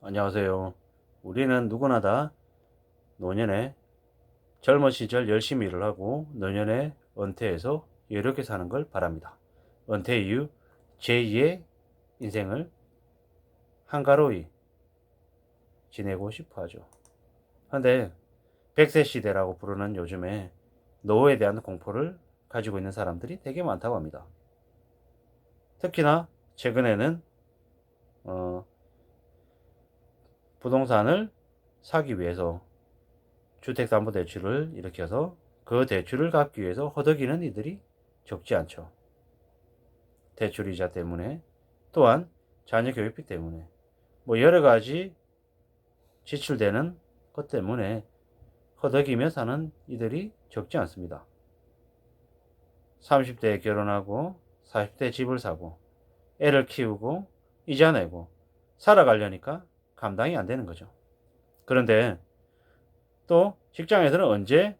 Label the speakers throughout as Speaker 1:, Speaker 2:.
Speaker 1: 안녕하세요. 우리는 누구나 다 노년에 젊은 시절 열심히 일을 하고 노년에 은퇴해서 여유롭게 사는 걸 바랍니다. 은퇴 이후 제2의 인생을 한가로이 지내고 싶어 하죠. 그런데 100세 시대라고 부르는 요즘에 노후에 대한 공포를 가지고 있는 사람들이 되게 많다고 합니다. 특히나 최근에는 어, 부동산을 사기 위해서 주택담보대출을 일으켜서 그 대출을 갚기 위해서 허덕이는 이들이 적지 않죠. 대출이자 때문에 또한 자녀 교육비 때문에 뭐 여러 가지 지출되는 것 때문에 허덕이며 사는 이들이 적지 않습니다. 30대에 결혼하고 40대에 집을 사고 애를 키우고 이자 내고 살아가려니까 감당이 안 되는 거죠. 그런데 또 직장에서는 언제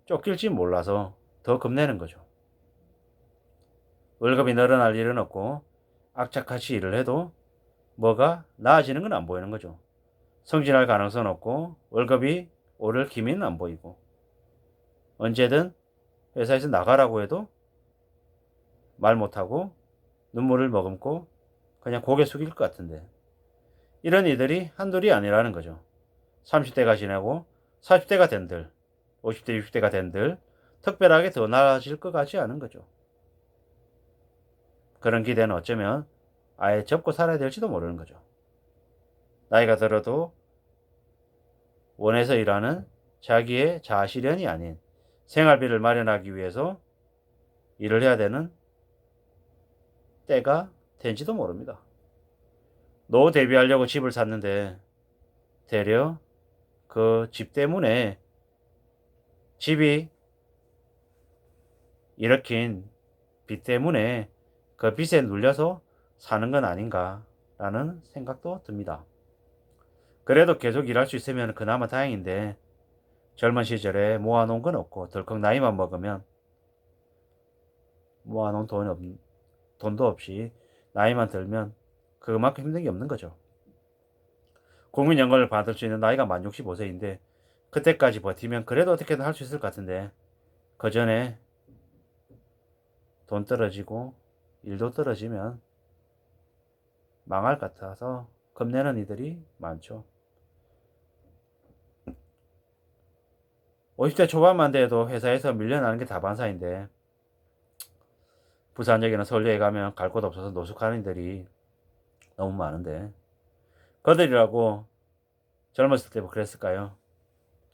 Speaker 1: 쫓길지 몰라서 더 겁내는 거죠. 월급이 늘어날 일은 없고 악착같이 일을 해도 뭐가 나아지는 건 안 보이는 거죠. 성진할 가능성은 없고 월급이 오를 기미는 안 보이고 언제든 회사에서 나가라고 해도 말 못하고 눈물을 머금고 그냥 고개 숙일 것 같은데 이런 이들이 한둘이 아니라는 거죠. 30대가 지나고 40대가 된들 50대 60대가 된들 특별하게 더 나아질 것 같지 않은 거죠. 그런 기대는 어쩌면 아예 접고 살아야 될지도 모르는 거죠. 나이가 들어도 원해서 일하는 자기의 자아실현이 아닌 생활비를 마련하기 위해서 일을 해야 되는 때가 된지도 모릅니다. 노후 대비하려고 집을 샀는데 되려 그 집 때문에 집이 일으킨 빚 때문에 그 빚에 눌려서 사는 건 아닌가라는 생각도 듭니다. 그래도 계속 일할 수 있으면 그나마 다행인데 젊은 시절에 모아놓은 건 없고 덜컥 나이만 먹으면 모아놓은 돈도 없이 나이만 들면 그만큼 힘든 게 없는 거죠. 국민연금을 받을 수 있는 나이가 만 65세인데 그때까지 버티면 그래도 어떻게든 할 수 있을 것 같은데 그 전에 돈 떨어지고 일도 떨어지면 망할 것 같아서 겁내는 이들이 많죠. 50대 초반만 돼도 회사에서 밀려나는 게 다반사인데 부산역이나 서울역에 가면 갈 곳 없어서 노숙하는 이들이 너무 많은데 그들이라고 젊었을 때 뭐 그랬을까요?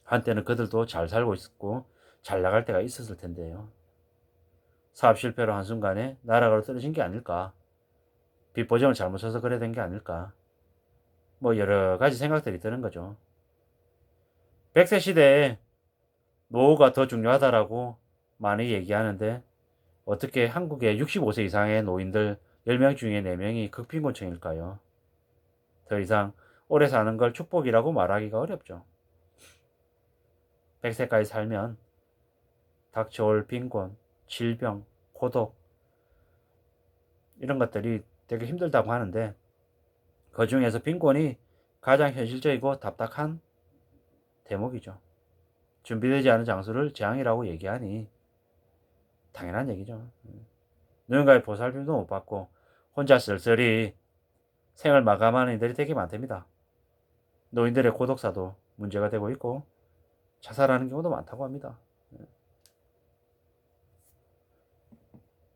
Speaker 1: 한때는 그들도 잘 살고 있었고 잘 나갈 때가 있었을 텐데요. 사업 실패로 한순간에 나락으로 떨어진 게 아닐까? 빚 보정을 잘못 쳐서 그래 된 게 아닐까? 뭐 여러 가지 생각들이 드는 거죠. 100세 시대에 노후가 더 중요하다라고 많이 얘기하는데 어떻게 한국의 65세 이상의 노인들 10명 중에 4명이 극빈곤층일까요? 더 이상 오래 사는 걸 축복이라고 말하기가 어렵죠. 100세까지 살면 닥쳐올 빈곤, 질병, 고독 이런 것들이 되게 힘들다고 하는데 그 중에서 빈곤이 가장 현실적이고 답답한 대목이죠. 준비되지 않은 장소를 재앙이라고 얘기하니 당연한 얘기죠. 누군가의 보살핌도 못 받고 혼자 쓸쓸히 생을 마감하는 이들이 되게 많답니다. 노인들의 고독사도 문제가 되고 있고 자살하는 경우도 많다고 합니다.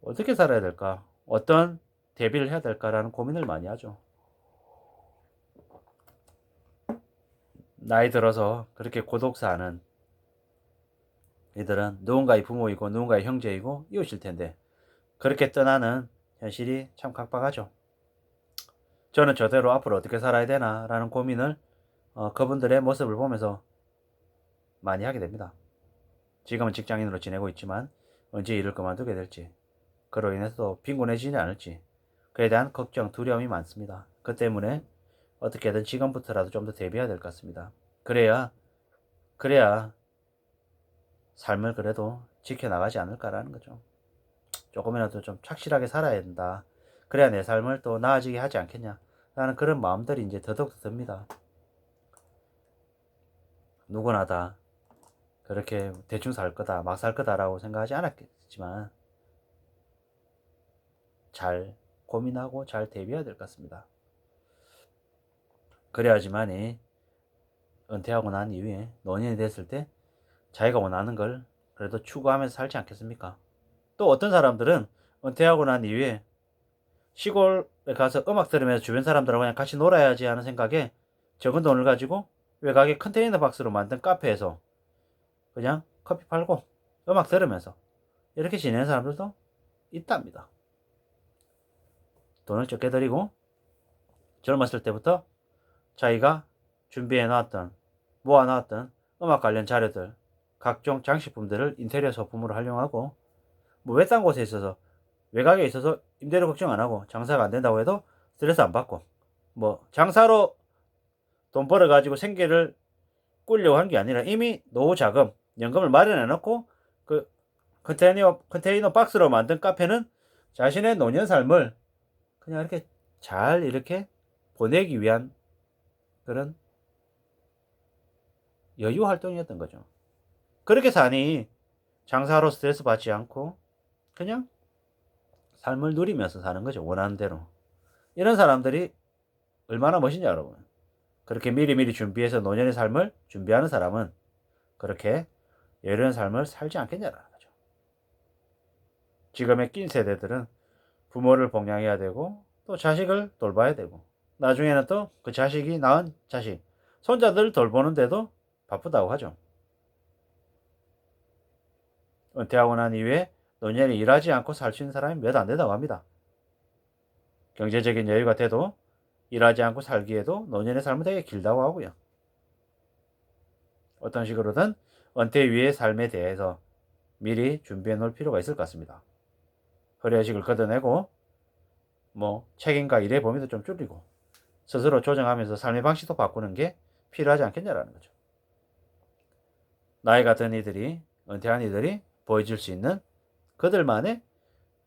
Speaker 1: 어떻게 살아야 될까? 어떤 대비를 해야 될까라는 고민을 많이 하죠. 나이 들어서 그렇게 고독사하는 이들은 누군가의 부모이고 누군가의 형제이고 이웃일 텐데 그렇게 떠나는 현실이 참 각박하죠. 저는 저대로 앞으로 어떻게 살아야 되나라는 고민을 그분들의 모습을 보면서 많이 하게 됩니다. 지금은 직장인으로 지내고 있지만 언제 일을 그만두게 될지 그로 인해서 빈곤해지지 않을지 그에 대한 걱정, 두려움이 많습니다. 그 때문에 어떻게든 지금부터라도 좀 더 대비해야 될 것 같습니다. 그래야 삶을 그래도 지켜나가지 않을까라는 거죠. 조금이라도 좀 착실하게 살아야 된다. 그래야 내 삶을 또 나아지게 하지 않겠냐 라는 그런 마음들이 이제 더더욱 듭니다. 누구나 다 그렇게 대충 살 거다, 막 살 거다라고 생각하지 않았겠지만 잘 고민하고 잘 대비해야 될 것 같습니다. 그래야지만이 은퇴하고 난 이후에 노년이 됐을 때 자기가 원하는 걸 그래도 추구하면서 살지 않겠습니까? 또 어떤 사람들은 은퇴하고 난 이후에 시골에 가서 음악 들으면서 주변 사람들하고 그냥 같이 놀아야지 하는 생각에 적은 돈을 가지고 외곽에 컨테이너 박스로 만든 카페에서 그냥 커피 팔고 음악 들으면서 이렇게 지내는 사람들도 있답니다. 돈을 적게 들이고 젊었을 때부터 자기가 준비해 놨던 모아 놨던 음악 관련 자료들 각종 장식품들을 인테리어 소품으로 활용하고 뭐 외딴 곳에 있어서 외곽에 있어서 임대료 걱정 안 하고 장사가 안 된다고 해도 스트레스 안 받고 뭐 장사로 돈 벌어 가지고 생계를 꾸려고 한 게 아니라 이미 노후 자금 연금을 마련해 놓고 그 컨테이너 박스로 만든 카페는 자신의 노년 삶을 그냥 이렇게 잘 이렇게 보내기 위한 그런 여유 활동이었던 거죠. 그렇게 사니 장사로 스트레스 받지 않고 그냥 삶을 누리면서 사는 거죠. 원하는 대로. 이런 사람들이 얼마나 멋있냐 여러분. 그렇게 미리미리 준비해서 노년의 삶을 준비하는 사람은 그렇게 여유로운 삶을 살지 않겠냐라는 거죠. 지금의 낀 세대들은 부모를 봉양해야 되고 또 자식을 돌봐야 되고 나중에는 또 그 자식이 낳은 자식, 손자들 돌보는데도 바쁘다고 하죠. 은퇴하고 난 이후에 노년에 일하지 않고 살 수 있는 사람이 몇 안 된다고 합니다. 경제적인 여유가 돼도 일하지 않고 살기에도 노년의 삶은 되게 길다고 하고요. 어떤 식으로든 은퇴 이후의 삶에 대해서 미리 준비해 놓을 필요가 있을 것 같습니다. 허리의식을 걷어내고 책임과 일의 범위도 좀 줄이고 스스로 조정하면서 삶의 방식도 바꾸는 게 필요하지 않겠냐라는 거죠. 나이 같은 이들이 은퇴한 이들이 보여줄 수 있는 그들만의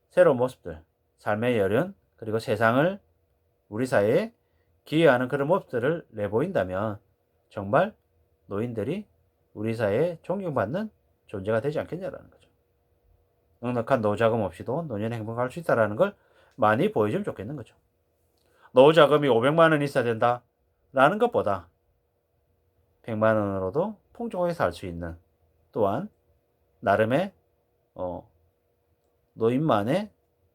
Speaker 1: 새로운 모습들, 삶의 열연 그리고 세상을 우리 사회에 기여하는 그런 모습들을 내보인다면 정말 노인들이 우리 사회에 존경받는 존재가 되지 않겠냐라는 거죠. 넉넉한 노후자금 없이도 노년에 행복할 수 있다는 걸 많이 보여주면 좋겠는 거죠. 노후자금이 500만 원 있어야 된다라는 것보다 100만 원으로도 풍족하게 살 수 있는 또한 나름의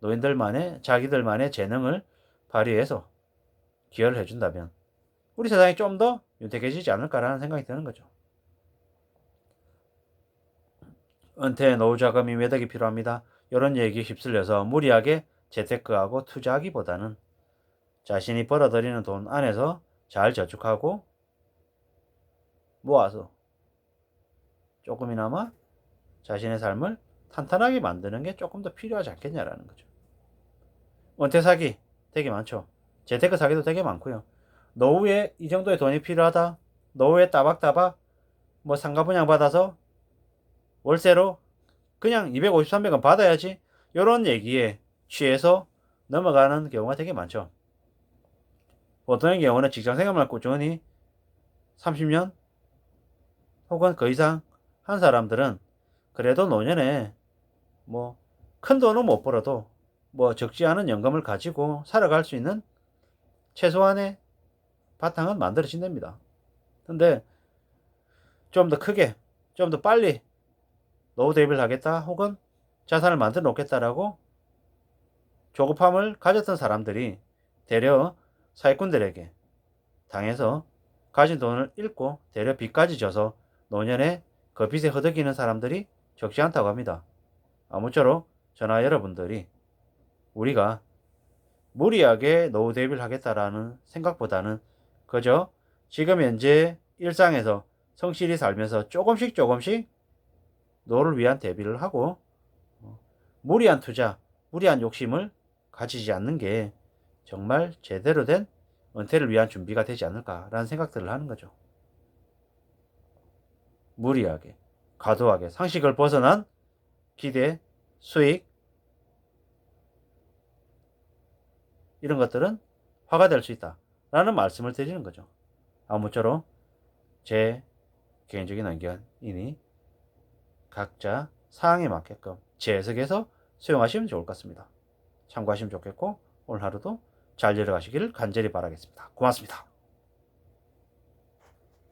Speaker 1: 노인들만의 자기들만의 재능을 발휘해서 기여를 해준다면 우리 세상이 좀 더 윤택해지지 않을까라는 생각이 드는 거죠. 은퇴 노후자금이 몇 억이 필요합니다. 이런 얘기에 휩쓸려서 무리하게 재테크하고 투자하기보다는 자신이 벌어들이는 돈 안에서 잘 저축하고 모아서 조금이나마 자신의 삶을 탄탄하게 만드는 게 조금 더 필요하지 않겠냐라는 거죠. 은퇴 사기 되게 많죠. 재테크 사기도 되게 많고요. 노후에 이 정도의 돈이 필요하다. 노후에 따박따박 상가 분양 받아서 월세로 그냥 250, 300원 받아야지. 이런 얘기에 취해서 넘어가는 경우가 되게 많죠. 보통의 경우는 직장생활만 꾸준히 30년 혹은 그 이상 한 사람들은 그래도 노년에 큰 돈은 못 벌어도 적지 않은 연금을 가지고 살아갈 수 있는 최소한의 바탕은 만들어진답니다. 근데 좀 더 크게, 좀 더 빨리 노후 대비를 하겠다 혹은 자산을 만들어 놓겠다라고 조급함을 가졌던 사람들이 되려 사기꾼들에게 당해서 가진 돈을 잃고 되려 빚까지 져서 노년에 그 빚에 허덕이는 사람들이 적지 않다고 합니다. 아무쪼록 저나 여러분들이 우리가 무리하게 노후 대비를 하겠다라는 생각보다는 그저 지금 현재 일상에서 성실히 살면서 조금씩 노후를 위한 대비를 하고 무리한 투자, 무리한 욕심을 가지지 않는 게 정말 제대로 된 은퇴를 위한 준비가 되지 않을까라는 생각들을 하는 거죠. 무리하게, 과도하게, 상식을 벗어난 기대, 수익 이런 것들은 화가 될 수 있다. 라는 말씀을 드리는 거죠. 아무쪼록 제 개인적인 의견이니 각자 사항에 맞게끔 재해석해서 수용하시면 좋을 것 같습니다. 참고하시면 좋겠고 오늘 하루도 잘 일어가시기를 간절히 바라겠습니다. 고맙습니다.